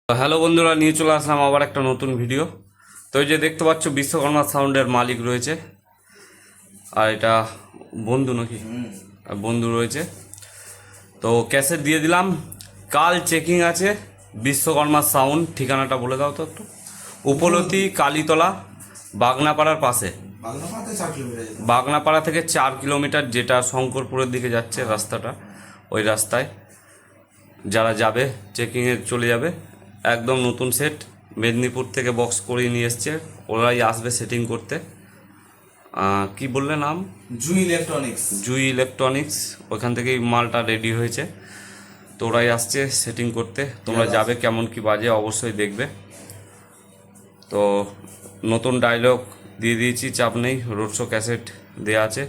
Hello বন্ধুরা, নিয়ে চলে আসলাম আবার একটা নতুন ভিডিও। তো এই যে দেখতে পাচ্ছ বিশ্বকর্মা সাউন্ডের মালিক রয়েছে, আর এটা বন্ধু নাকি বন্ধু রয়েছে। তো ক্যাসেট দিয়ে দিলাম, কাল চেকিং আছে। বিশ্বকর্মা সাউন্ড, ঠিকানাটা বলে দাও তো একটু। উপলতি, কালীতলা, বাগনাপাড়ার পাশে। বাগনাপাড়া থেকে 4 কিলোমিটার, যেটা শঙ্করপুরের দিকে যাচ্ছে রাস্তাটা, ওই রাস্তায় যারা যাবে চেকিংয়ে চলে যাবে। একদম নতুন সেট, মেদিনীপুর থেকে বক্স করিয়ে নিয়ে এসছে, ওরাই আসবে সেটিং করতে। কি বললে নাম? জুই ইলেকট্রনিক্স। ওখান থেকেই মালটা রেডি হয়েছে, তো ওরাই আসছে সেটিং করতে। তোমরা যাবে, কেমন কি বাজে অবশ্যই দেখবে। তো নতুন ডায়লগ দিয়ে দিয়েছি, চাপ নেই, রোড শো ক্যাসেট দেওয়া আছে।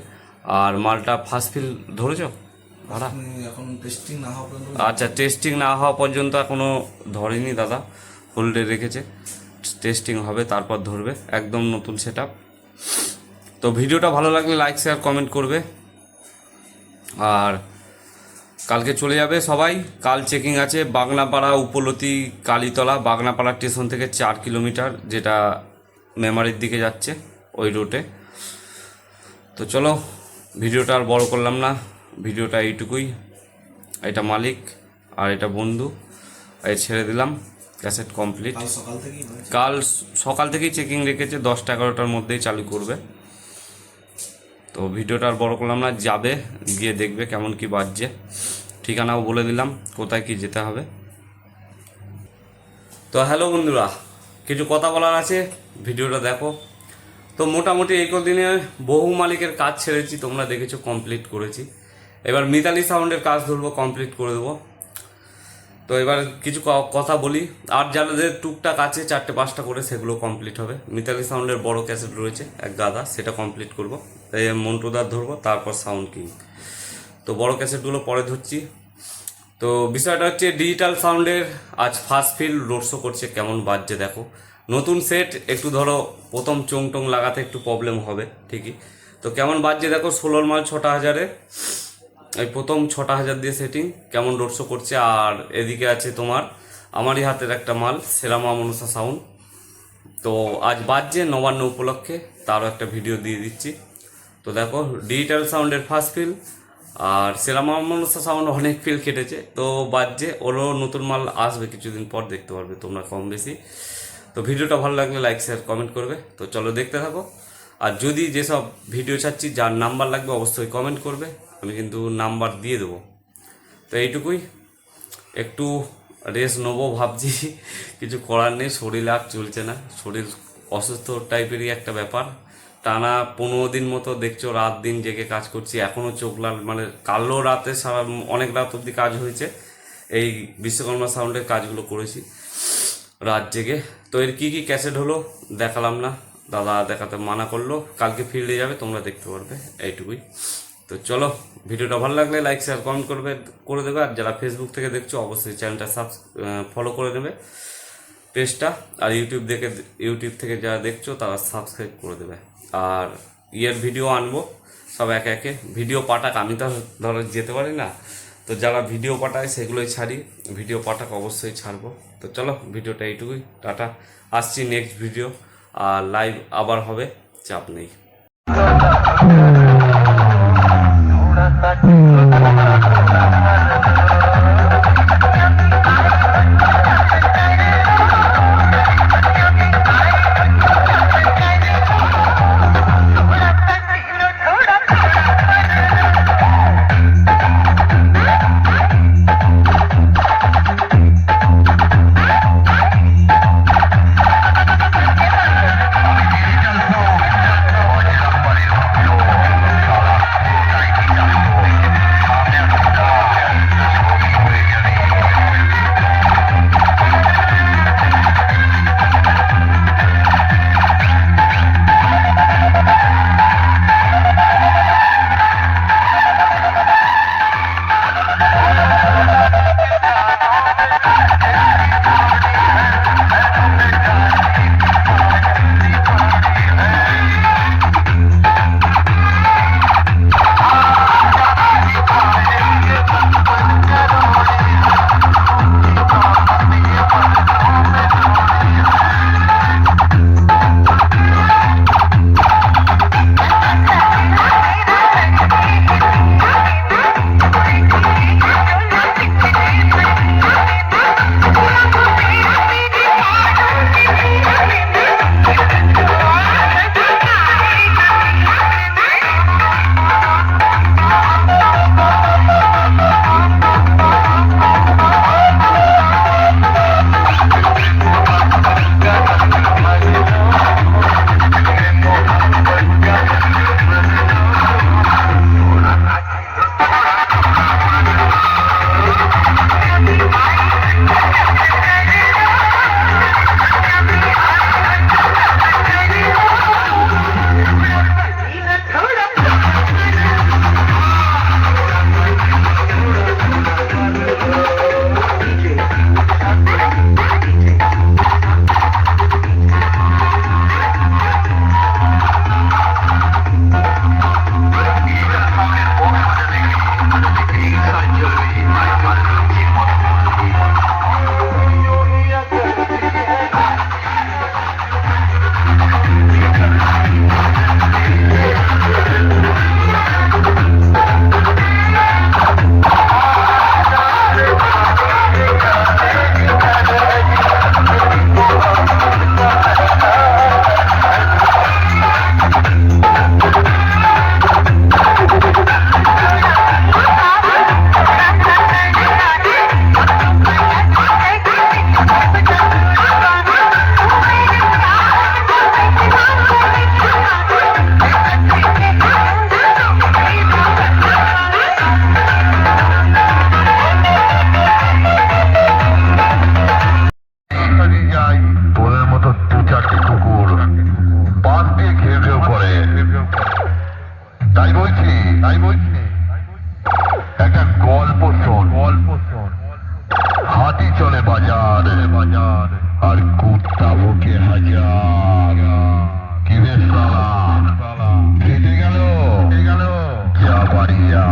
আর মালটা ফার্স্ট ফিল ধরেছো ভাড়া? আচ্ছা, টেস্টিং না হওয়া পর্যন্ত এখনও ধরেনি দাদা, হোল্ডে রেখেছে। টেস্টিং হবে তারপর ধরবে। একদম নতুন সেট আপ। তো ভিডিওটা ভালো লাগলে লাইক, শেয়ার, কমেন্ট করবে। আর কালকে চলে যাবে সবাই। কাল চেকিং আছে বাগনাপাড়া, উপলতি, কালীতলা। বাগনাপাড়া স্টেশন থেকে 4 কিলোমিটার, যেটা মেমারির দিকে যাচ্ছে, ওই রুটে। তো চলো, ভিডিওটা আর বড় করলাম না, ভিডিওটা এইটুকুই। এটা মালিক আর এটা বন্ধু, এই ছেড়ে দিলাম। Cassette complete. কাল সকাল থেকেই চেকিং রেখেছে, 10-11টার মধ্যেই চালু করবে। তো ভিডিওটা আর বড় করলাম না, যাবে, গিয়ে দেখবে কেমন কি বাজছে। ঠিকানাও বলে দিলাম, কোথায় কি যেতে হবে। তো হ্যালো বন্ধুরা, কিছু কথা বলার আছে, ভিডিওটা দেখো। তো মোটামুটি এই কদিনে বহু মালিকের কাজ ছেড়েছি, তোমরা দেখেছো, কমপ্লিট করেছি। এবার মিতালি সাউন্ডের কাজ ধরবো, কমপ্লিট করে দেবো। তো এবার কিছু কথা বলি। আর যাদের টুকটাক আছে 4-5টা করে, সেগুলো কমপ্লিট হবে। মিতালি সাউন্ডের বড় ক্যাসেট রয়েছে এক গাদা, সেটা কমপ্লিট করবো। এই মন্টুদার ধরবো, তারপর সাউন্ড কিং। তো বড় ক্যাসেটগুলো পরে ধরছি। তো বিষয়টা হচ্ছে ডিজিটাল সাউন্ডের আজ ফার্স্ট ফিল রোড শো করছে, কেমন বাজছে দেখো। নতুন সেট, একটু ধরো প্রথম চোং লাগাতে একটু প্রবলেম হবে ঠিকই। তো কেমন বাজছে দেখো। 16 মাল 6টা হাজারে, এই প্রথম 6টা হাজার দিয়ে সেটিং, কেমন রোড শো করছে। আর এদিকে আছে তোমার আমারই হাতের একটা মাল, সেরামা মনসা সাউন্ড। তো আজ বাজছে নবান্ন উপলক্ষে, তারও একটা ভিডিও দিয়ে দিচ্ছি। তো দেখো, ডিজিটাল সাউন্ডের ফার্স্ট ফিল, আর সেরামা মনসা সাউন্ড অনেক ফিল কেটেছে, তো বাজছে। ওরও নতুন মাল আসবে কিছুদিন পর, দেখতে পারবে তোমরা কম বেশি। তো ভিডিওটা ভালো লাগলে লাইক, শেয়ার, কমেন্ট করবে। তো চলো দেখতে থাকো। আর যদি যেসব ভিডিও চাচ্ছি, যার নাম্বার লাগবে অবশ্যই কমেন্ট করবে, আমি কিন্তু নাম্বার দিয়ে দেবো। তো এইটুকুই, একটু রেস্ট নেবো ভাবছি, কিছু করার নেই, শরীর আর চলছে না। শরীর অসুস্থ টাইপেরই একটা ব্যাপার। টানা 15 দিন মতো দেখছো রাত দিন জেগে কাজ করছি, এখনও চোখ লাল, মানে কালো রাতে সারা অনেক রাত অবধি কাজ হয়েছে। এই বিশ্বকর্মা সাউন্ডের কাজগুলো করেছি রাত জেগে। তো এর কী কী ক্যাসেট হলো দেখালাম না, দাদা দেখাতে মানা করলো। কালকে ফিল্ডে যাবে, তোমরা দেখতে পারবে, এইটুকুই। তো চলো, ভিডিওটা ভালো লাগলে লাইক, শেয়ার, কমেন্ট করে দেবে। আর যারা ফেসবুক থেকে দেখছো অবশ্যই চ্যানেলটা ফলো করে নেবে, পেজটা। আর ইউটিউব থেকে যারা দেখছো তারা সাবস্ক্রাইব করে দেবে। আর ভিডিও আনবো সব একে একে। ভিডিও পাঠাক, আমি তো ধরো যেতে পারি না, তো যারা ভিডিও পাঠায় সেগুলোই ছাড়ি। ভিডিও পাঠাক অবশ্যই ছাড়বো। তো চলো, ভিডিওটা এইটুকুই, টাটা। আসছি নেক্সট ভিডিও, আর লাইভ আবার হবে, চাপ নেই। একটা গল্প শোন, হাতি চলে বাজার, আর কুত্তা ভুকে হাজার। কি রে শালা, খেতে গেল, যা বাড়ি যা।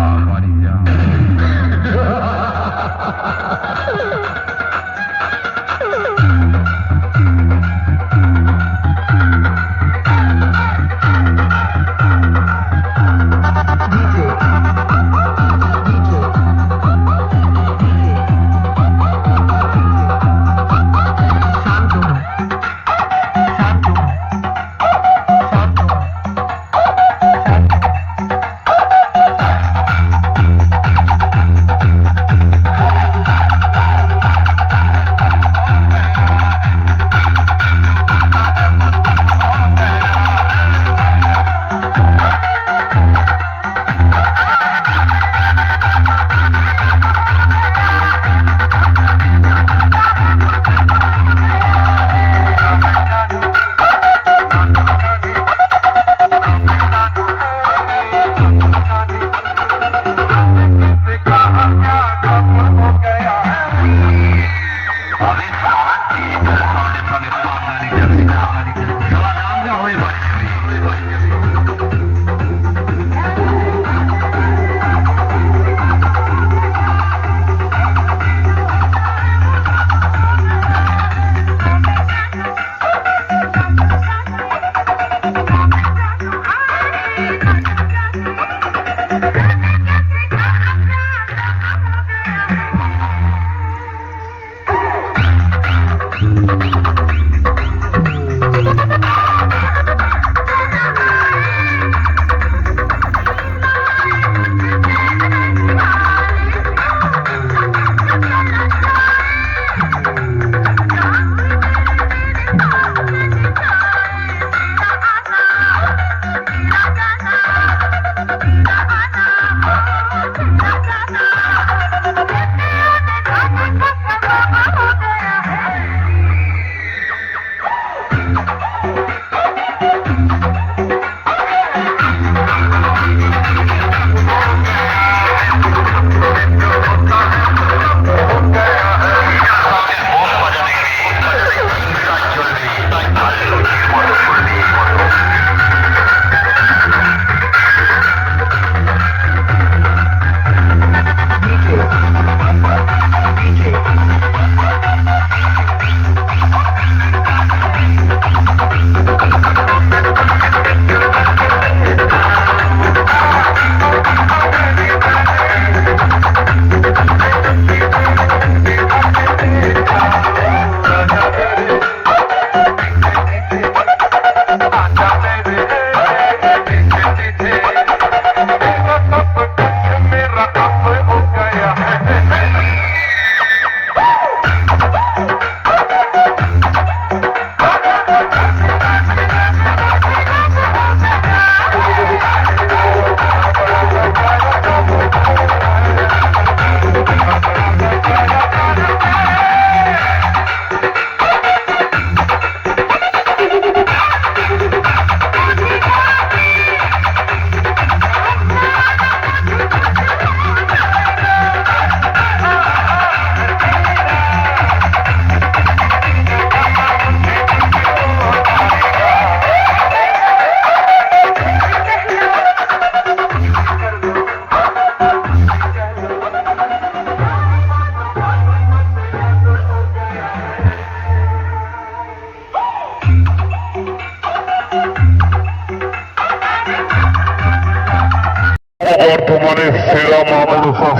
বর্তমানে সেরা মামলসা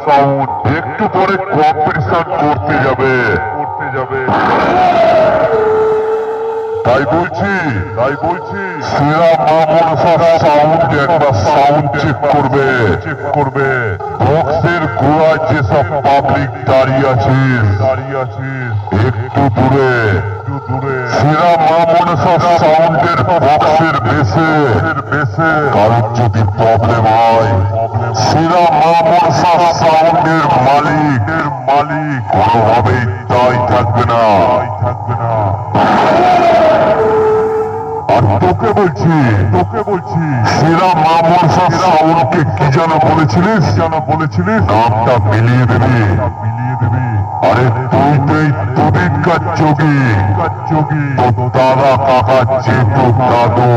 সাউন্ড একটু পরে কম্পিটিশন করতে যাবে। তাই বলছি সেরা মামলসা সাউন্ড একটা সাউন্ড চেক করবে। বক্সের গোড়ায় যেসব পাবলিক দাঁড়িয়ে আছিস একটু দূরে সেরা মামলসা সাউন্ডের বক্সের বেসে কারোর যদি প্রবলেম হয় সেরা মামলসা সাউন্ডের মালিক কোনোভাবেই দায় থাকবে না। আর তোকে বলছি সেরা মা মনসা সাউন্ডকে কি যেন বলেছিলিস? নামটা মিলিয়ে দেবে। আরে তুই তো এই তোদিনকার যোগী, তোর দাদা কাকা জেঠু দাদু,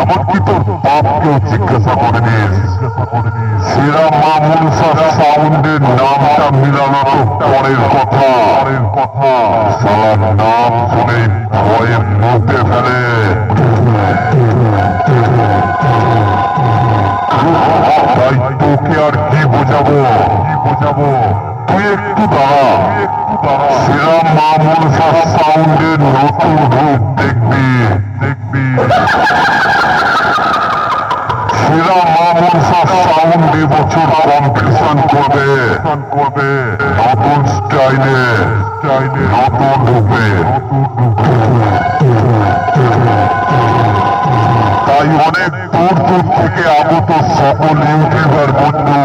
এমনকি তোর বাপকেও জিজ্ঞাসা করে নিস। সেরা মা মনসা সাউন্ডের নামটা মিলানো তো পরের কথা। সারা নাম শুনে ভয়ে মুখে ফেলে। তাই তোকে আর কি বোঝাবো? তুই একটু দাঁড়া, সেরা মা মনসা সাউন্ডের নতুন রূপ দেখবি। সেরা মা মনসা সাউন্ড এবছর কম্পিটিশন করবে নতুন স্টাইলে, নতুন রূপে। তাই অনেক দূর থেকে আগত সকল ইউটিউবার বন্ধু,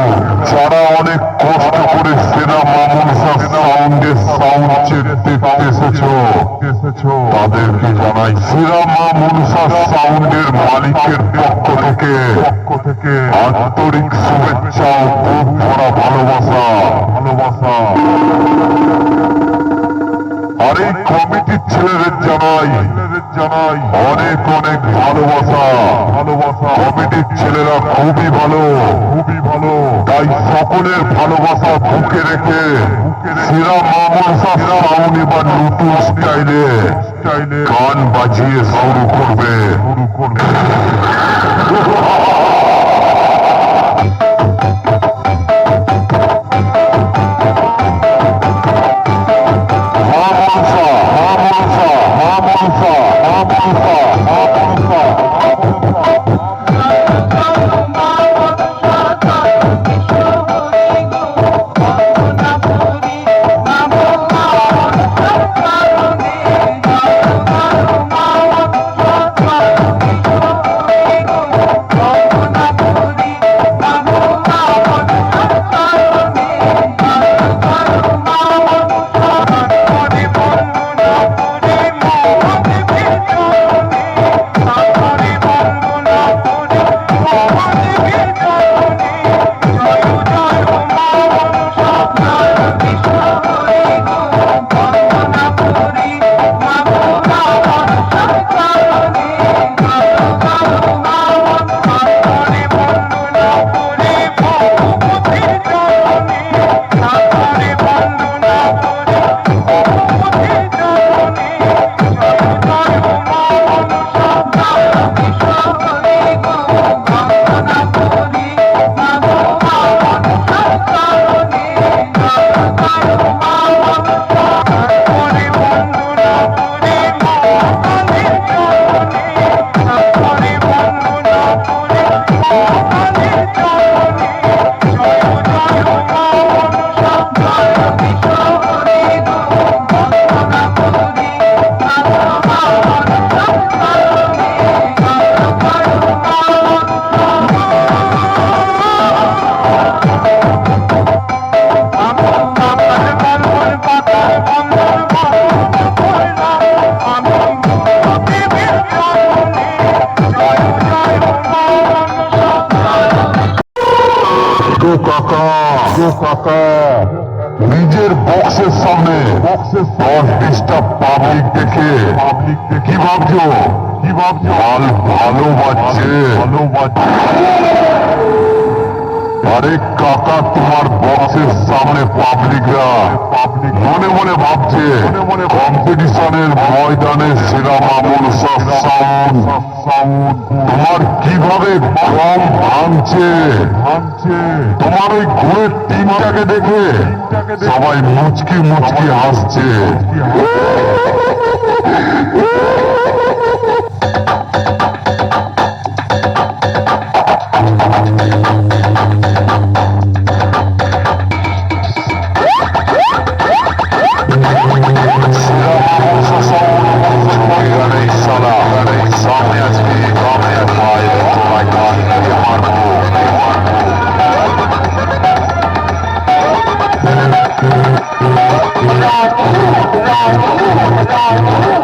যারা অনেক কষ্ট করে সেরা মা মনসা সাউন্ডের সাউন্ড চেক দেখতে এসেছো, তাদেরকে জানাই সেরা মা মনসা সাউন্ডের মালিকের পক্ষ থেকে আন্তরিক শুভেচ্ছা ও বুক ভরা ভালোবাসা। আর এই কমিটির ছেলেদের জানাই অনেক ভালোবাসা। কমিটির ছেলেরা খুবই ভালো। তাই সকলের ভালোবাসা বুকে রেখে সেরা মা মনসা সাউন্ড এবার নতুন স্টাইলে গান বাজিয়ে শুরু করবে। কাকা নিজের বক্সের সামনে 10-20টা পাবলিক দেখে কি ভাবছো? মাল ভালো বাজছে। আরে কাকা, তোমার বক্সের সামনে পাবলিকরা মনে ভাবছে কম্পিটিশনের ময়দানে সেরা মা মনসা সাউন্ড তোমার কিভাবে কম ভাঙছে। তোমার ওই ঘুরের টিমটাকে দেখে সবাই মুচকি হাসছে। Oh,